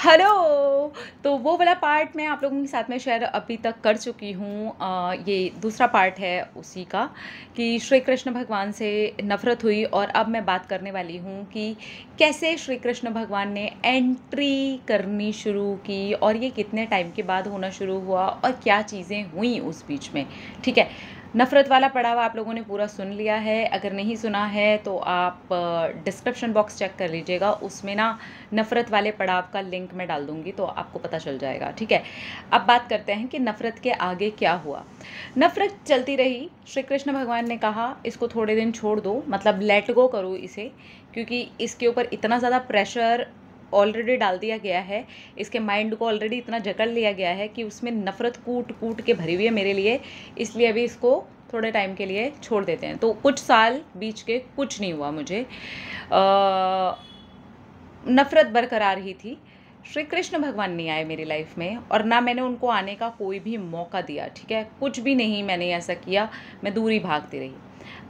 Hello! तो वो वाला पार्ट मैं आप लोगों के साथ में शेयर अभी तक कर चुकी हूँ। ये दूसरा पार्ट है उसी का कि श्री कृष्ण भगवान से नफ़रत हुई और अब मैं बात करने वाली हूँ कि कैसे श्री कृष्ण भगवान ने एंट्री करनी शुरू की और ये कितने टाइम के बाद होना शुरू हुआ और क्या चीज़ें हुई उस बीच में, ठीक है? नफ़रत वाला पड़ाव आप लोगों ने पूरा सुन लिया है, अगर नहीं सुना है तो आप डिस्क्रिप्शन बॉक्स चेक कर लीजिएगा, उसमें ना नफ़रत वाले पड़ाव का लिंक मैं डाल दूँगी तो आपको पता चल जाएगा, ठीक है? अब बात करते हैं कि नफ़रत के आगे क्या हुआ? नफ़रत चलती रही, श्री कृष्ण भगवान ने कहा इसको थोड़े दिन छोड़ दो, मतलब लेट गो करो इसे, क्योंकि इसके ऊपर इतना ज़्यादा प्रेशर ऑलरेडी डाल दिया गया है, इसके माइंड को ऑलरेडी इतना जकड़ लिया गया है कि उसमें नफ़रत कूट-कूट के भरी हुई है मेरे लिए, इसलिए अभी इसको थोड़े टाइम के लिए छोड़ देते हैं। तो कुछ साल बीच के कुछ नहीं हुआ मुझे। नफ़रत बरकरार ही थी। श्री कृष्ण भगवान नहीं आए मेरी लाइफ में और ना मैंने उनको आने का कोई भी मौका दिया, ठीक है? कुछ भी नहीं मैंने ऐसा किया, मैं दूर ही भागती रही।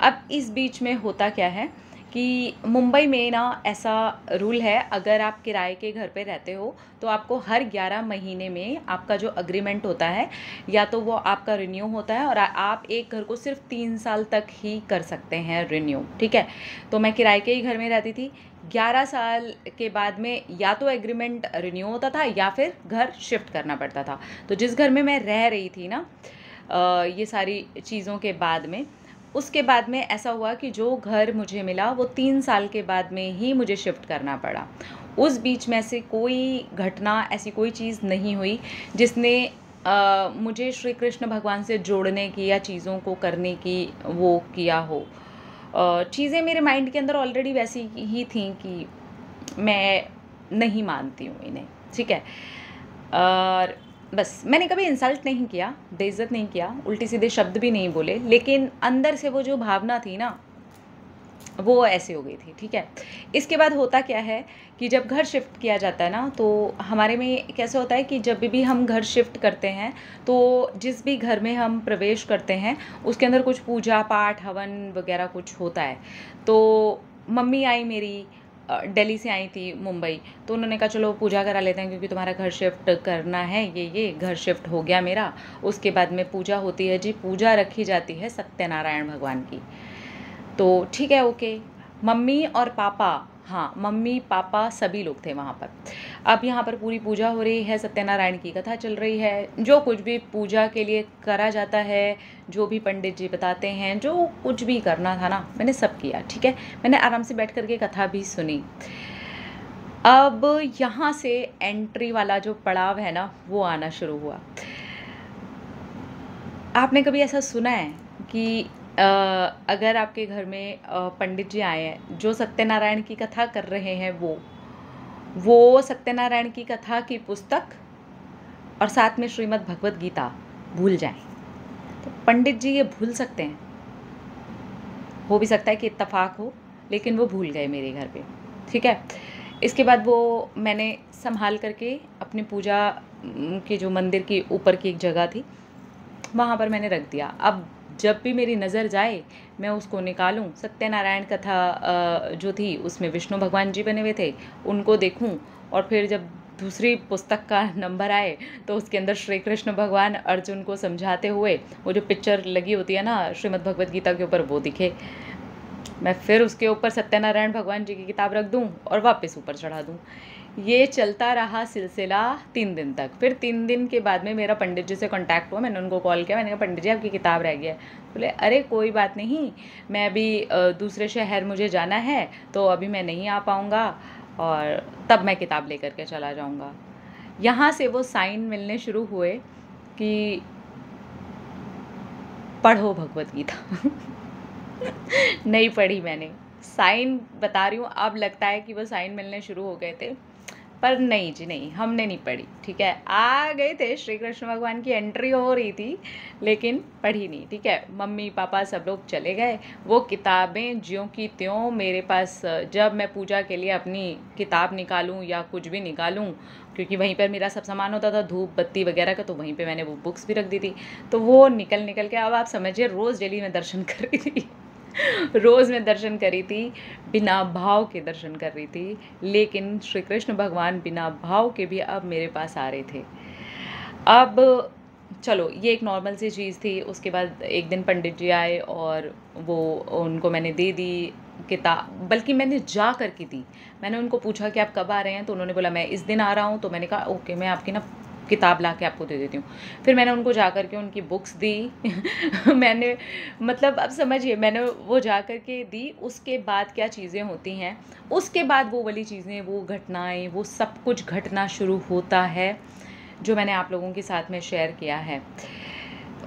अब इस बीच में होता क्या है कि मुंबई में ना ऐसा रूल है, अगर आप किराए के घर पे रहते हो, तो आपको हर 11 महीने में आपका जो एग्रीमेंट होता है, या तो वो आपका रिन्यू होता है और आप एक घर को सिर्फ़ 3 साल तक ही कर सकते हैं रिन्यू, ठीक है? तो मैं किराए के ही घर में रहती थी। 11 साल के बाद में या तो एग्रीमेंट रिन्यू होता था या फिर घर शिफ्ट करना पड़ता था। तो जिस घर में मैं रह रही थी ना ये सारी चीज़ों के बाद में, उसके बाद में ऐसा हुआ कि जो घर मुझे मिला वो 3 साल के बाद में ही मुझे शिफ्ट करना पड़ा। उस बीच में से कोई घटना, ऐसी कोई चीज़ नहीं हुई जिसने मुझे श्री कृष्ण भगवान से जोड़ने की या चीज़ों को करने की वो किया हो। चीज़ें मेरे माइंड के अंदर ऑलरेडी वैसी ही थी कि मैं नहीं मानती हूँ इन्हें, ठीक है? और बस मैंने कभी इंसल्ट नहीं किया, बेइज़्ज़त नहीं किया, उल्टे-सीधे शब्द भी नहीं बोले, लेकिन अंदर से वो जो भावना थी ना, वो ऐसे हो गई थी, ठीक है? इसके बाद होता क्या है कि जब घर शिफ्ट किया जाता है ना, तो हमारे में कैसे होता है कि जब भी हम घर शिफ्ट करते हैं, तो जिस भी घर में हम प्रवेश करते हैं, उसके अंदर कुछ पूजा-पाठ, हवन वगैरह कुछ होता है। तो मम्मी आई मेरी दिल्ली से आई थी मुंबई, तो उन्होंने कहा चलो पूजा करा लेते हैं क्योंकि तुम्हारा घर शिफ्ट करना है, ये घर शिफ्ट हो गया मेरा। उसके बाद में पूजा होती है जी, पूजा रखी जाती है सत्यनारायण भगवान की। तो ठीक है, ओके। मम्मी और पापा, हाँ, मम्मी-पापा सभी लोग थे वहाँ पर। अब यहाँ पर पूरी पूजा हो रही है, सत्यनारायण की कथा चल रही है, जो कुछ भी पूजा के लिए करा जाता है, जो भी पंडित जी बताते हैं, जो कुछ भी करना था ना, मैंने सब किया, ठीक है? मैंने आराम से बैठ कर के कथा भी सुनी। अब यहाँ से एंट्री वाला जो पड़ाव है ना, वो आना शुरू हुआ। आपने कभी ऐसा सुना है कि अगर आपके घर में पंडित जी आए हैं, जो सत्यनारायण की कथा कर रहे हैं वो सत्यनारायण की कथा की पुस्तक और साथ में श्रीमद् भगवत गीता भूल जाएँ, तो पंडित जी ये भूल सकते हैं। हो भी सकता है कि इत्तेफ़ाक हो, लेकिन वो भूल गए मेरे घर पे, ठीक है? इसके बाद वो मैंने सँभाल करके अपनी पूजा की जो मंदिर की ऊपर की एक जगह थी, वहाँ पर मैंने रख दिया। अब जब भी मेरी नज़र जाए, मैं उसको निकालूँ, सत्यनारायण कथा जो थी उसमें विष्णु भगवान जी बने हुए थे, उनको देखूँ और फिर जब दूसरी पुस्तक का नंबर आए, तो उसके अंदर श्री कृष्ण भगवान अर्जुन को समझाते हुए, वो जो पिक्चर लगी होती है ना श्रीमद् भगवत गीता के ऊपर, वो दिखे। मैं फिर उसके ऊपर सत्यनारायण भगवान जी की किताब रख दूँ और वापस ऊपर चढ़ा दूँ। ये चलता रहा सिलसिला 3 दिन तक। फिर 3 दिन के बाद में मेरा पंडित जी से कॉन्टैक्ट हुआ, मैंने उनको कॉल किया, मैंने कहा पंडित जी आपकी किताब रह गई है। बोले अरे कोई बात नहीं, मैं अभी दूसरे शहर मुझे जाना है, तो अभी मैं नहीं आ पाऊँगा और तब मैं किताब लेकर के चला जाऊँगा। यहाँ से वो साइन मिलने शुरू हुए कि पढ़ो भगवत गीता। नहीं पढ़ी मैंने। साइन बता रही हूँ, अब लगता है कि वो साइन मिलने शुरू हो गए थे, पर नहीं जी नहीं, हमने नहीं पढ़ी, ठीक है? आ गए थे, श्री कृष्ण भगवान की एंट्री हो रही थी, लेकिन पढ़ी नहीं, ठीक है? मम्मी-पापा सब लोग चले गए, वो किताबें ज्यों की त्यों मेरे पास। जब मैं पूजा के लिए अपनी किताब निकालूँ या कुछ भी निकालूँ, क्योंकि वहीं पर मेरा सब सामान होता था, धूप, बत्ती वगैरह का, तो वहीं पे मैंने वो बुक्स भी रख दी थी। तो वो निकल-निकल के अब आप समझिए रोज़ डेली मैं दर्शन कर रही थी। रोज़ मैं दर्शन करी थी, बिना भाव के दर्शन कर रही थी, लेकिन श्री कृष्ण भगवान बिना भाव के भी अब मेरे पास आ रहे थे। अब चलो ये एक नॉर्मल सी चीज़ थी। उसके बाद एक दिन पंडित जी आए और वो उनको मैंने दे दी किताब, बल्कि मैंने जा कर के दी। मैंने उनको पूछा कि आप कब आ रहे हैं? तो उन्होंने बोला मैं इस दिन आ रहा हूँ। तो मैंने कहा ओके, मैं आपकी ना किताब ला के आपको दे देती हूँ। फिर मैंने उनको जा कर के उनकी बुक्स दी। मैंने मतलब अब समझिए, मैंने वो जा कर के दी। उसके बाद क्या चीज़ें होती हैं, उसके बाद वो वाली चीज़ें, वो घटनाएँ, वो सब कुछ घटना शुरू होता है, जो मैंने आप लोगों के साथ में शेयर किया है।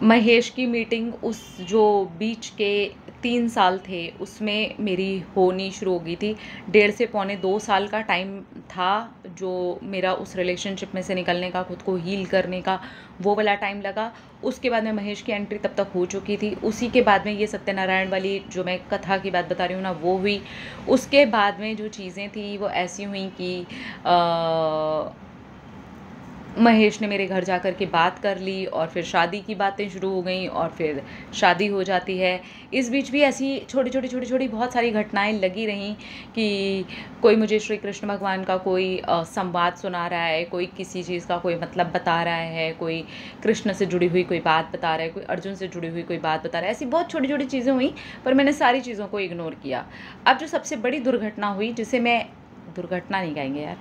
महेश की मीटिंग, उस जो बीच के 3 साल थे, उसमें मेरी होनी शुरू हो गई थी। 1.5 से पौने 2 साल का टाइम था, जो मेरा उस रिलेशनशिप में से निकलने का, खुद को हील करने का, वो वाला टाइम लगा। उसके बाद में महेश की एंट्री तब तक हो चुकी थी। उसी के बाद में ये सत्यनारायण वाली जो मैं कथा की बात बता रही हूँ ना, वो हुई। उसके बाद में जो चीज़ें थी वो ऐसी हुई कि महेश ने मेरे घर जा कर के बात कर ली, और फिर शादी की बातें शुरू हो गई, और फिर शादी हो जाती है। इस बीच भी ऐसी छोटी-छोटी बहुत सारी घटनाएँ लगी रहीं कि कोई मुझे श्री कृष्ण भगवान का कोई संवाद सुना रहा है, कोई किसी चीज़ का कोई मतलब बता रहा है, कोई कृष्ण से जुड़ी हुई कोई बात बता रहा है, कोई अर्जुन से जुड़ी हुई कोई बात बता रहा है। ऐसी बहुत छोटी-छोटी चीज़ें हुईं, पर मैंने सारी चीज़ों को इग्नोर किया। अब जो सबसे बड़ी दुर्घटना हुई, जिसे मैं दुर्घटना नहीं कहेंगे यार,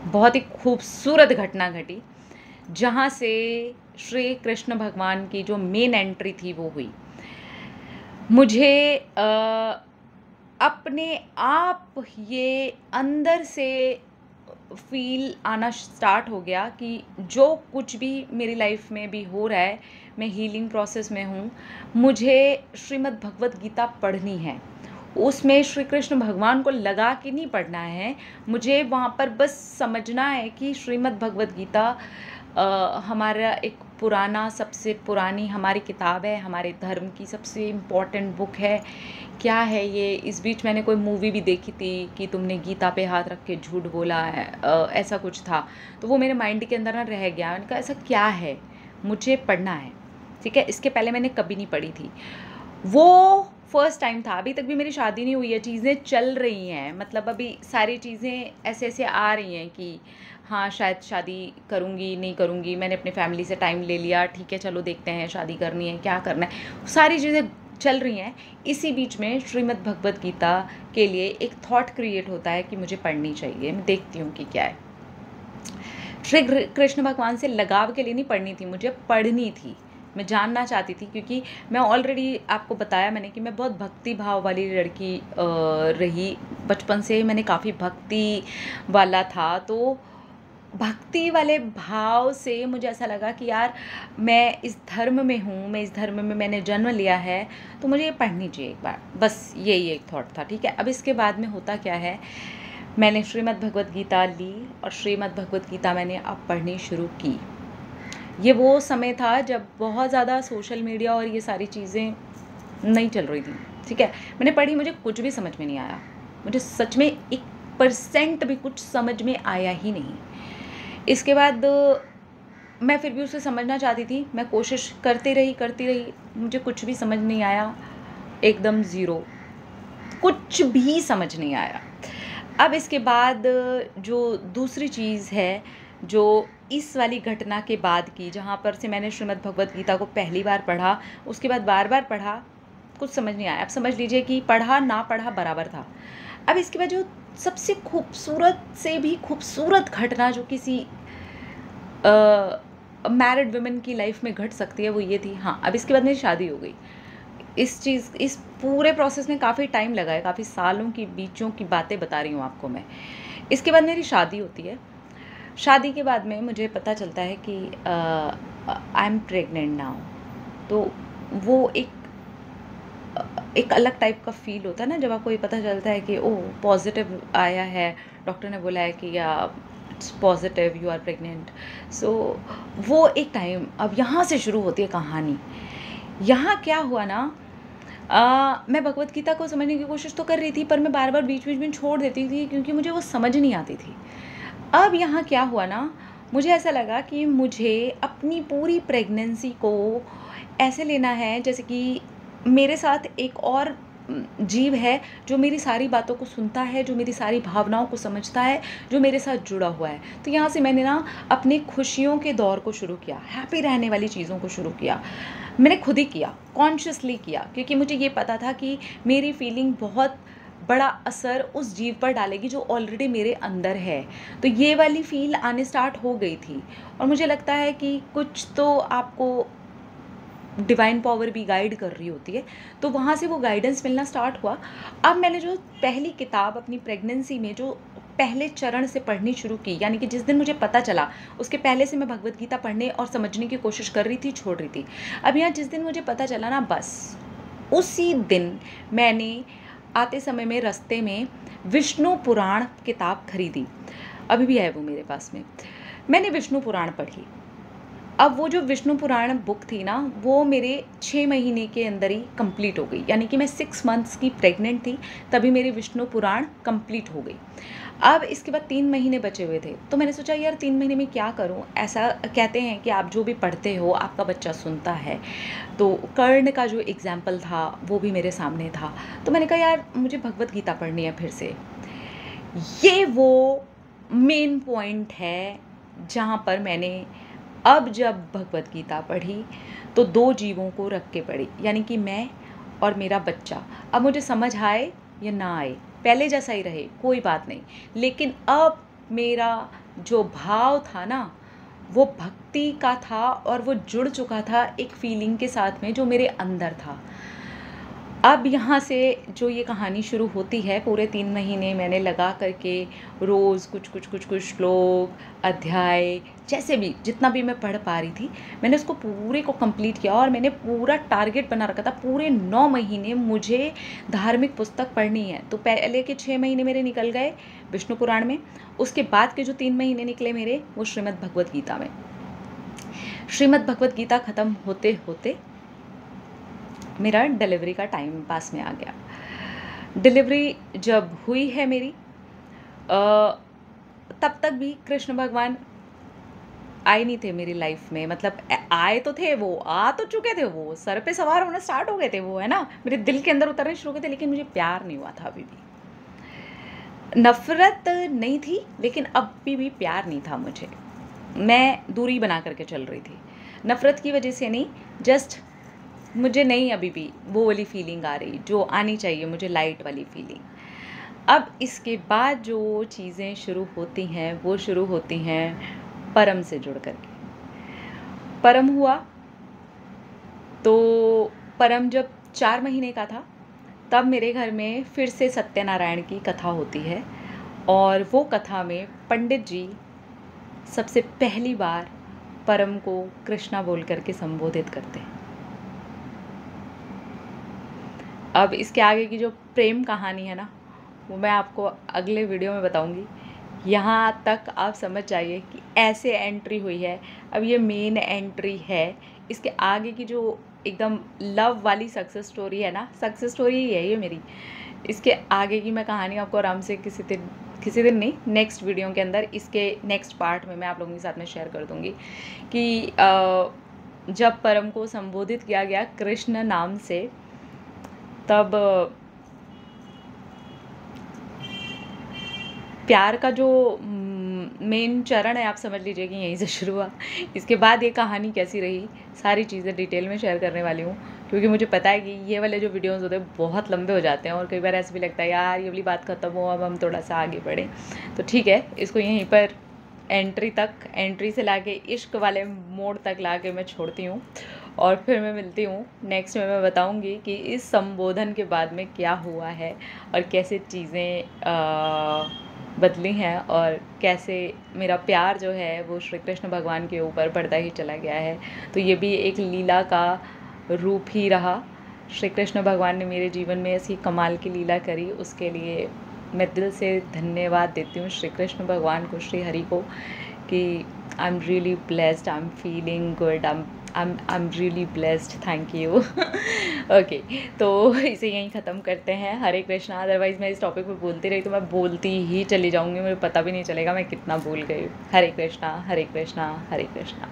बहुत ही खूबसूरत घटना घटी, जहाँ से श्री कृष्ण भगवान की जो मेन एंट्री थी वो हुई। मुझे अपने आप ये अंदर से फ़ील आना स्टार्ट हो गया कि जो कुछ भी मेरी लाइफ में भी हो रहा है, मैं हीलिंग प्रोसेस में हूँ, मुझे श्रीमद् भगवत गीता पढ़नी है। उसमें श्री कृष्ण भगवान को लगा के नहीं पढ़ना है, मुझे वहाँ पर बस समझना है कि श्रीमद् भगवत गीता हमारा एक पुराना, सबसे पुरानी हमारी किताब है, हमारे धर्म की सबसे इम्पॉर्टेंट बुक है। क्या है ये? इस बीच मैंने कोई मूवी भी देखी थी कि तुमने गीता पे हाथ रख के झूठ बोला है, ऐसा कुछ था। तो वो मेरे माइंड के अंदर ना रह गया। मैंने कहा ऐसा क्या है? मुझे पढ़ना है, ठीक है? इसके पहले मैंने कभी नहीं पढ़ी थी। वो फर्स्ट टाइम था। अभी तक भी मेरी शादी नहीं हुई है, चीज़ें चल रही हैं, मतलब अभी सारी चीज़ें ऐसे-ऐसे आ रही हैं कि हाँ, शायद शादी करूँगी, नहीं करूँगी। मैंने अपनी फैमिली से टाइम ले लिया, ठीक है चलो देखते हैं, शादी करनी है, क्या करना है, सारी चीज़ें चल रही हैं। इसी बीच में श्रीमद् भगवत गीता के लिए एक थॉट क्रिएट होता है कि मुझे पढ़नी चाहिए। मैं देखती हूँ कि क्या है। श्री कृष्ण भगवान से लगाव के लिए नहीं पढ़नी थी, मुझे पढ़नी थी। मैं जानना चाहती थी, क्योंकि मैं ऑलरेडी आपको बताया मैंने कि मैं बहुत भक्ति भाव वाली लड़की रही। बचपन से मैंने काफ़ी भक्ति वाला था, तो भक्ति वाले भाव से मुझे ऐसा लगा कि यार मैं इस धर्म में हूँ, मैं इस धर्म में मैंने जन्म लिया है, तो मुझे ये पढ़नी चाहिए एक बार। बस यही एक थॉट था, ठीक है। अब इसके बाद में होता क्या है, मैंने श्रीमद् भगवत गीता ली और श्रीमद् भगवत गीता मैंने अब पढ़नी शुरू की। ये वो समय था जब बहुत ज़्यादा सोशल मीडिया और ये सारी चीज़ें नहीं चल रही थी, ठीक है। मैंने पढ़ी, मुझे कुछ भी समझ में नहीं आया। मुझे सच में 1% भी कुछ समझ में आया ही नहीं। इसके बाद मैं फिर भी उसे समझना चाहती थी, मैं कोशिश करती रही, मुझे कुछ भी समझ नहीं आया, एकदम ज़ीरो, कुछ भी समझ नहीं आया। अब इसके बाद जो दूसरी चीज़ है, जो इस वाली घटना के बाद की, जहाँ पर से मैंने श्रीमद् भगवत गीता को पहली बार पढ़ा, उसके बाद बार-बार पढ़ा, कुछ समझ नहीं आया। अब समझ लीजिए कि पढ़ा ना पढ़ा बराबर था। अब इसके बाद जो सबसे खूबसूरत से भी खूबसूरत घटना जो किसी मैरिड वुमेन की लाइफ में घट सकती है, वो ये थी, हाँ, अब इसके बाद मेरी शादी हो गई। इस पूरे प्रोसेस में काफ़ी टाइम लगा है, काफ़ी सालों की बीचों की बातें बता रही हूँ आपको मैं। इसके बाद मेरी शादी होती है। शादी के बाद में मुझे पता चलता है कि आई एम प्रेग्नेंट नाउ। तो वो एक अलग टाइप का फ़ील होता है ना, जब आपको ये पता चलता है कि ओह पॉज़िटिव आया है, डॉक्टर ने बोला है कि it's positive, you are pregnant. So वो एक टाइम, अब यहाँ से शुरू होती है कहानी। यहाँ क्या हुआ ना, मैं भगवत गीता को समझने की कोशिश तो कर रही थी, पर मैं बार-बार बीच-बीच में छोड़ देती थी, क्योंकि मुझे वो समझ नहीं आती थी। अब यहाँ क्या हुआ ना, मुझे ऐसा लगा कि मुझे अपनी पूरी प्रेगनेंसी को ऐसे लेना है जैसे कि मेरे साथ एक और जीव है जो मेरी सारी बातों को सुनता है, जो मेरी सारी भावनाओं को समझता है, जो मेरे साथ जुड़ा हुआ है। तो यहाँ से मैंने ना अपनी खुशियों के दौर को शुरू किया, हैप्पी रहने वाली चीज़ों को शुरू किया। मैंने खुद ही किया, कॉन्शियसली किया, क्योंकि मुझे ये पता था कि मेरी फीलिंग बहुत बड़ा असर उस जीव पर डालेगी जो ऑलरेडी मेरे अंदर है। तो ये वाली फ़ील आने स्टार्ट हो गई थी और मुझे लगता है कि कुछ तो आपको डिवाइन पावर भी गाइड कर रही होती है, तो वहाँ से वो गाइडेंस मिलना स्टार्ट हुआ। अब मैंने जो पहली किताब अपनी प्रेगनेंसी में जो पहले चरण से पढ़नी शुरू की, यानी कि जिस दिन मुझे पता चला, उसके पहले से मैं भगवत गीता पढ़ने और समझने की कोशिश कर रही थी, छोड़ रही थी। अब यहाँ जिस दिन मुझे पता चला ना, बस उसी दिन मैंने आते समय में रास्ते में विष्णु पुराण किताब खरीदी, अभी भी है वो मेरे पास में। मैंने विष्णु पुराण पढ़ी। अब वो जो विष्णु पुराण बुक थी ना, वो मेरे 6 महीने के अंदर ही कंप्लीट हो गई, यानी कि मैं 6 मंथ्स की प्रेग्नेंट थी तभी मेरी विष्णु पुराण कंप्लीट हो गई। अब इसके बाद 3 महीने बचे हुए थे, तो मैंने सोचा यार 3 महीने में क्या करूं। ऐसा कहते हैं कि आप जो भी पढ़ते हो आपका बच्चा सुनता है, तो कर्ण का जो एग्जाम्पल था वो भी मेरे सामने था। तो मैंने कहा यार मुझे भगवत गीता पढ़नी है फिर से। ये वो मेन पॉइंट है जहाँ पर मैंने अब जब भगवत गीता पढ़ी तो 2 जीवों को रख के पढ़ी, यानी कि मैं और मेरा बच्चा। अब मुझे समझ आए या ना आए, पहले जैसा ही रहे, कोई बात नहीं, लेकिन अब मेरा जो भाव था ना, वो भक्ति का था और वो जुड़ चुका था एक फीलिंग के साथ में जो मेरे अंदर था। अब यहाँ से जो ये कहानी शुरू होती है, पूरे 3 महीने मैंने लगा करके रोज़ कुछ श्लोक, अध्याय, जैसे भी जितना भी मैं पढ़ पा रही थी, मैंने उसको पूरे को कंप्लीट किया और मैंने पूरा टारगेट बना रखा था, पूरे 9 महीने मुझे धार्मिक पुस्तक पढ़नी है। तो पहले के 6 महीने मेरे निकल गए विष्णु पुराण में, उसके बाद के जो 3 महीने निकले मेरे, वो श्रीमद् भगवत गीता में। श्रीमद् भगवत गीता ख़त्म होते होते मेरा डिलीवरी का टाइम पास में आ गया। डिलीवरी जब हुई है मेरी, तब तक भी कृष्ण भगवान आए नहीं थे मेरी लाइफ में। मतलब आए तो थे, वो आ तो चुके थे, वो सर पे सवार होना स्टार्ट हो गए थे, वो है ना, मेरे दिल के अंदर उतरने शुरू हो गए थे, लेकिन मुझे प्यार नहीं हुआ था अभी भी। नफरत नहीं थी, लेकिन अभी भी प्यार नहीं था मुझे। मैं दूरी बना करके चल रही थी, नफरत की वजह से नहीं, जस्ट मुझे नहीं अभी भी वो वाली फीलिंग आ रही जो आनी चाहिए मुझे, लाइट वाली फीलिंग। अब इसके बाद जो चीज़ें शुरू होती हैं, वो शुरू होती हैं परम से जुड़ करके। परम हुआ तो परम जब 4 महीने का था, तब मेरे घर में फिर से सत्यनारायण की कथा होती है और वो कथा में पंडित जी सबसे पहली बार परम को कृष्णा बोल करके संबोधित करते हैं। अब इसके आगे की जो प्रेम कहानी है ना, वो मैं आपको अगले वीडियो में बताऊंगी। यहाँ तक आप समझ जाइए कि ऐसे एंट्री हुई है। अब ये मेन एंट्री है, इसके आगे की जो एकदम लव वाली सक्सेस स्टोरी है ना, सक्सेस स्टोरी ही है ये मेरी। इसके आगे की मैं कहानी आपको आराम से किसी दिन नहीं, नेक्स्ट वीडियो के अंदर, इसके नेक्स्ट पार्ट में मैं आप लोगों के साथ में शेयर कर दूँगी कि जब परम को संबोधित किया गया कृष्ण नाम से, तब प्यार का जो मेन चरण है, आप समझ लीजिए कि यहीं से शुरू हुआ। इसके बाद ये कहानी कैसी रही, सारी चीज़ें डिटेल में शेयर करने वाली हूँ, क्योंकि मुझे पता है कि ये वाले जो वीडियोस होते हैं बहुत लंबे हो जाते हैं और कई बार ऐसा भी लगता है यार ये वाली बात ख़त्म हो, अब हम थोड़ा सा आगे बढ़ें। तो ठीक है, इसको यहीं पर एंट्री से लाके इश्क वाले मोड़ तक लाके मैं छोड़ती हूँ और फिर मैं मिलती हूँ नेक्स्ट में। मैं बताऊँगी कि इस संबोधन के बाद में क्या हुआ है और कैसे चीज़ें बदली हैं और कैसे मेरा प्यार जो है वो श्री कृष्ण भगवान के ऊपर बढ़ता ही चला गया है। तो ये भी एक लीला का रूप ही रहा। श्री कृष्ण भगवान ने मेरे जीवन में ऐसी कमाल की लीला करी, उसके लिए मैं दिल से धन्यवाद देती हूँ श्री कृष्ण भगवान को, श्री हरि को, कि I am really blessed, I am feeling good, I am really blessed, thank you. Okay, तो इसे यहीं ख़त्म करते हैं। हरे कृष्णा। अदरवाइज़ मैं इस टॉपिक पे बोलती रही तो मैं बोलती ही चली जाऊँगी, मुझे पता भी नहीं चलेगा मैं कितना भूल गई। हरे कृष्णा, हरे कृष्णा, हरे कृष्णा।